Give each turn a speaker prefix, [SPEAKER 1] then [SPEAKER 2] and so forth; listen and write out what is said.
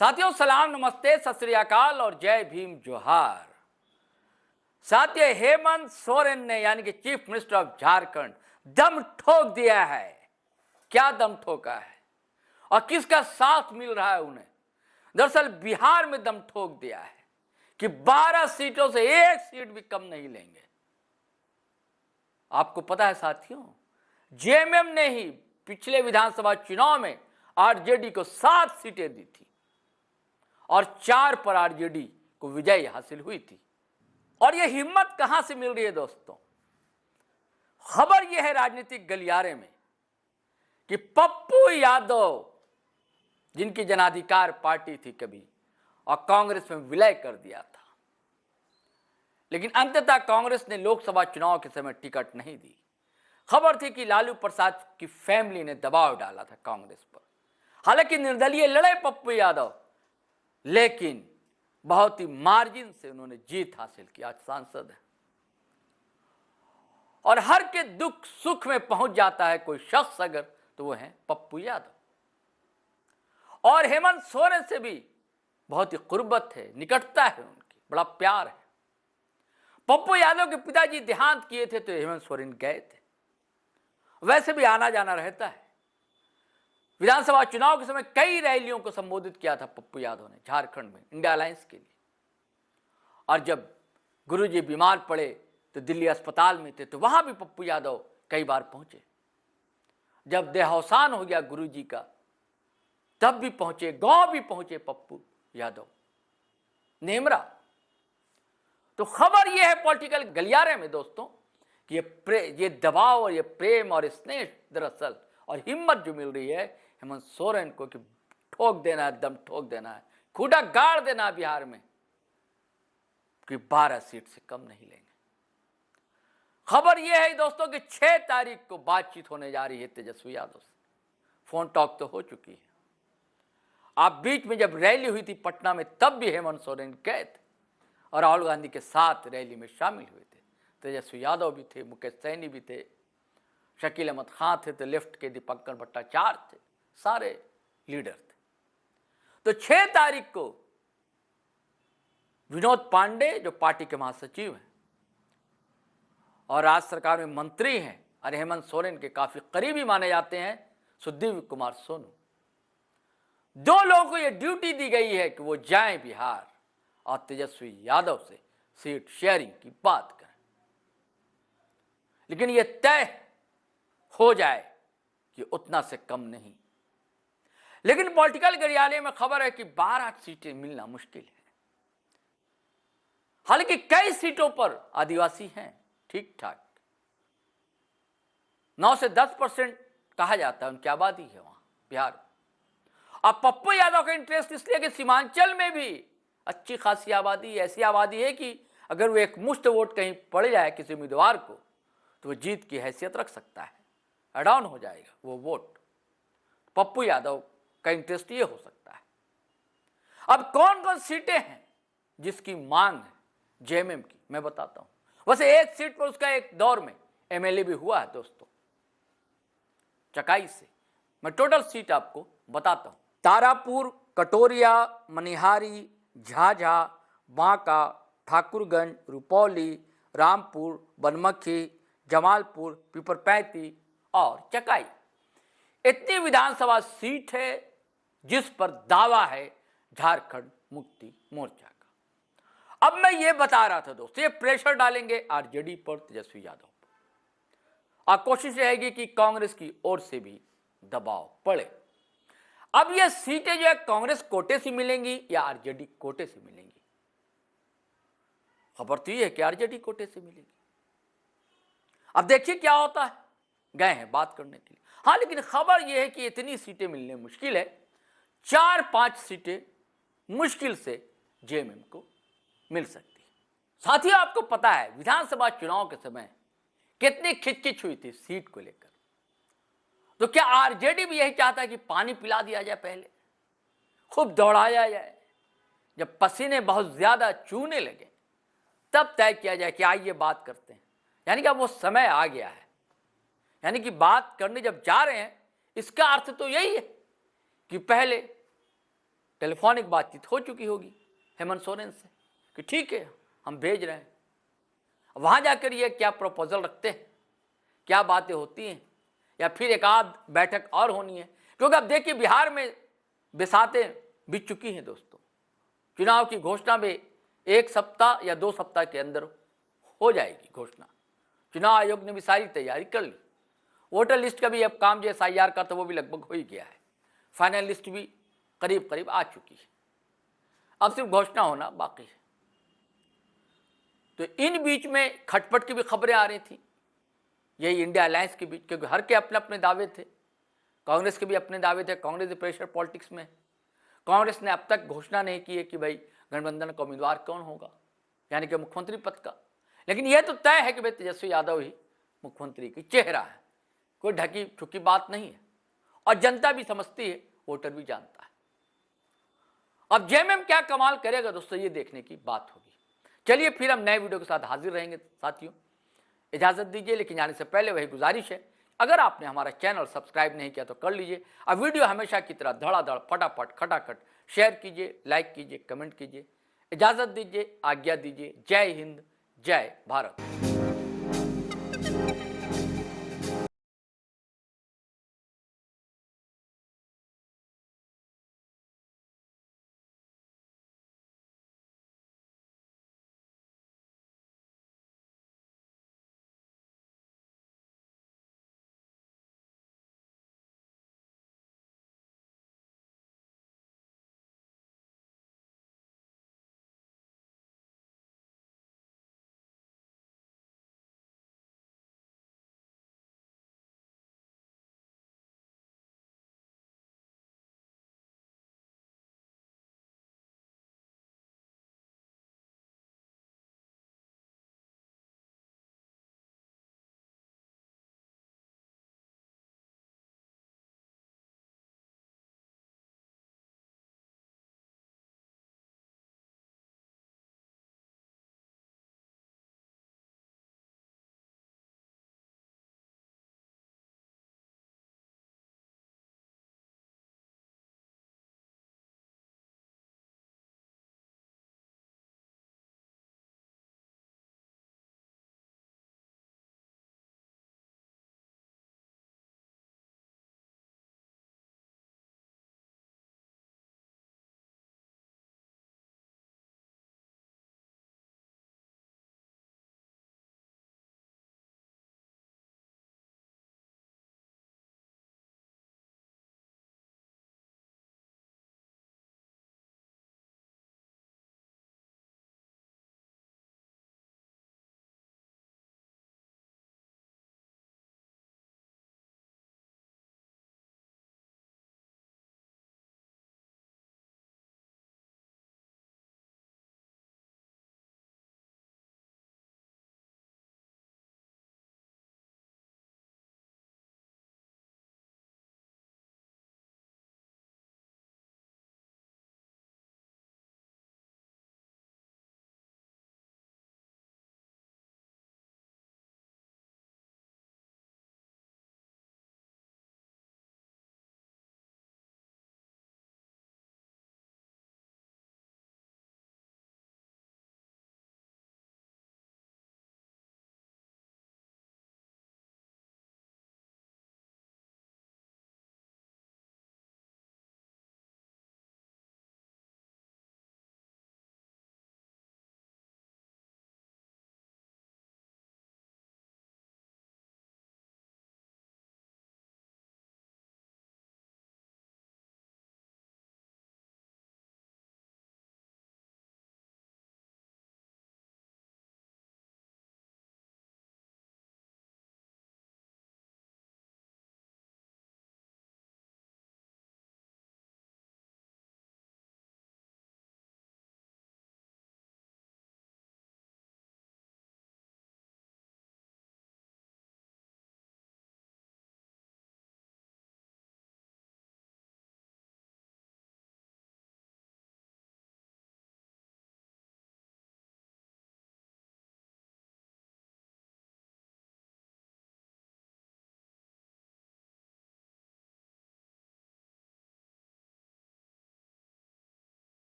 [SPEAKER 1] साथियों सलाम, नमस्ते, सत श्री अकाल और जय भीम जोहार। साथियों, हेमंत सोरेन ने यानी कि चीफ मिनिस्टर ऑफ झारखंड दम ठोक दिया है। क्या दम ठोका है और किसका साथ मिल रहा है उन्हें? दरअसल बिहार में दम ठोक दिया है कि 12 सीटों से एक सीट भी कम नहीं लेंगे। आपको पता है साथियों, जेएमएम ने ही पिछले विधानसभा चुनाव में आरजेडी को 7 सीटें दी थी और 4 पर आरजेडी को विजय हासिल हुई थी। और यह हिम्मत कहां से मिल रही है दोस्तों? खबर यह है राजनीतिक गलियारे में कि पप्पू यादव, जिनकी जनाधिकार पार्टी थी कभी और कांग्रेस में विलय कर दिया था, लेकिन अंततः कांग्रेस ने लोकसभा चुनाव के समय टिकट नहीं दी। खबर थी कि लालू प्रसाद की फैमिली ने दबाव डाला था कांग्रेस पर। हालांकि निर्दलीय लड़े पप्पू यादव, लेकिन बहुत ही मार्जिन से उन्होंने जीत हासिल की। आज सांसद है और हर के दुख सुख में पहुंच जाता है कोई शख्स अगर, तो वो है पप्पू यादव। और हेमंत सोरेन से भी बहुत ही कुर्बत है, निकटता है उनकी, बड़ा प्यार है। पप्पू यादव के पिताजी देहांत किए थे तो हेमंत सोरेन गए थे। वैसे भी आना जाना रहता है। विधानसभा चुनाव के समय कई रैलियों को संबोधित किया था पप्पू यादव ने झारखंड में इंडिया अलायंस के लिए। और जब गुरुजी बीमार पड़े तो दिल्ली अस्पताल में थे, तो वहां भी पप्पू यादव कई बार पहुंचे। जब देहावसान हो गया गुरुजी का, तब भी पहुंचे, गांव भी पहुंचे पप्पू यादव, नेमरा। तो खबर यह है पॉलिटिकल गलियारे में दोस्तों कि ये दबाव और ये प्रेम और स्नेह दरअसल और हिम्मत जो मिल रही है हेमंत सोरेन को कि ठोक देना है, दम ठोक देना है, खूंटा गाड़ देना है बिहार में कि 12 सीट से कम नहीं लेंगे। खबर यह है दोस्तों कि 6 तारीख को बातचीत होने जा रही है तेजस्वी यादव से। फोन टॉक तो हो चुकी है। आप बीच में जब रैली हुई थी पटना में, तब भी हेमंत सोरेन गए थे और राहुल गांधी के साथ रैली में शामिल हुए थे। तेजस्वी यादव भी थे, मुकेश सैनी भी थे, शकील अहमद खां थे, तो लेफ्ट के दीपंकर भट्टाचार्य थे, सारे लीडर थे। तो 6 तारीख को विनोद पांडे, जो पार्टी के महासचिव हैं और राज्य सरकार में मंत्री हैं और हेमंत सोरेन के काफी करीबी माने जाते हैं, सुखदेव कुमार सोनू, 2 लोगों को यह ड्यूटी दी गई है कि वो जाएं बिहार और तेजस्वी यादव से सीट शेयरिंग की बात करें। लेकिन यह तय हो जाए कि उतना से कम नहीं। लेकिन पॉलिटिकल गलियारे में खबर है कि 12 सीटें मिलना मुश्किल है। हालांकि कई सीटों पर आदिवासी हैं ठीक ठाक, 9 से 10% कहा जाता है उनकी आबादी है वहां बिहार। अब पप्पू यादव का इंटरेस्ट इसलिए कि सीमांचल में भी अच्छी खासी आबादी, ऐसी आबादी है कि अगर वो एक मुश्त वोट कहीं पड़ जाए किसी उम्मीदवार को, तो वो जीत की हैसियत रख सकता है, एड ऑन हो जाएगा वो वोट। पप्पू यादव का इंटरेस्ट ये हो सकता है। अब कौन कौन सीटें हैं जिसकी मांग है जेएमएम की, मैं बताता हूं। वैसे एक सीट पर उसका एक दौर में एमएलए भी हुआ है दोस्तों, चकाई से। मैं टोटल सीट आपको बताता हूं। तारापुर, कटोरिया, मनिहारी, झाझा, बांका, ठाकुरगंज, रुपौली, रामपुर, बनमखी, जमालपुर, पिपरपैंती और चकाई। इतनी विधानसभा सीट है जिस पर दावा है झारखंड मुक्ति मोर्चा का। अब मैं ये बता रहा था दोस्तों, ये प्रेशर डालेंगे आरजेडी पर, तेजस्वी यादव पर, और कोशिश रहेगी कि कांग्रेस की ओर से भी दबाव पड़े। अब ये सीटें जो है कांग्रेस कोटे से मिलेंगी या आरजेडी कोटे से मिलेंगी? खबर तो ये है कि आरजेडी कोटे से मिलेगी। अब देखिए क्या होता है, गए हैं बात करने के लिए। हाँ, लेकिन खबर यह है कि इतनी सीटें मिलने मुश्किल है। 4-5 सीटें मुश्किल से जेएमएम को मिल सकती है। साथियों, आपको पता है विधानसभा चुनाव के समय कितनी खिचखिच हुई थी सीट को लेकर। तो क्या आरजेडी भी यही चाहता है कि पानी पिला दिया जाए, पहले खूब दौड़ाया जाए, जब पसीने बहुत ज्यादा चूने लगे तब तय किया जाए कि आइए बात करते हैं? यानी कि अब वो समय आ गया है। यानी कि बात करने जब जा रहे हैं, इसका अर्थ तो यही है कि पहले टेलीफोनिक बातचीत हो चुकी होगी हेमंत सोरेन से कि ठीक है हम भेज रहे हैं। वहाँ जाकर ये क्या प्रपोजल रखते हैं, क्या बातें होती हैं, या फिर एक आध बैठक और होनी है। क्योंकि अब देखिए बिहार में बिसातें बीत चुकी हैं दोस्तों। चुनाव की घोषणा में 1 सप्ताह या 2 सप्ताह के अंदर हो जाएगी घोषणा। चुनाव आयोग ने भी सारी तैयारी कर ली। वोटर लिस्ट का भी अब काम जो SIR का था वो भी लगभग हो ही गया है। फाइनल लिस्ट भी करीब करीब आ चुकी है, अब सिर्फ घोषणा होना बाकी है। तो इन बीच में खटपट की भी खबरें आ रही थी, यही इंडिया अलायंस के बीच, क्योंकि हर के अपने अपने दावे थे। कांग्रेस के भी अपने दावे थे, कांग्रेस प्रेशर पॉलिटिक्स में। कांग्रेस ने अब तक घोषणा नहीं की है कि भाई गठबंधन का उम्मीदवार कौन होगा, यानी कि मुख्यमंत्री पद का। लेकिन यह तो तय है कि भाई तेजस्वी यादव ही मुख्यमंत्री की चेहरा है, कोई ढकी ठुकी बात नहीं है। और जनता भी समझती है, वोटर भी जानता है। अब जेएमएम क्या कमाल करेगा दोस्तों, ये देखने की बात होगी। चलिए फिर हम नए वीडियो के साथ हाजिर रहेंगे साथियों, इजाजत दीजिए। लेकिन जाने से पहले वही गुजारिश है, अगर आपने हमारा चैनल सब्सक्राइब नहीं किया तो कर लीजिए। अब वीडियो हमेशा की तरह धड़ाधड़ फटाफट खटाखट शेयर कीजिए, लाइक कीजिए, कमेंट कीजिए। इजाजत दीजिए, आज्ञा दीजिए। जय हिंद, जय भारत।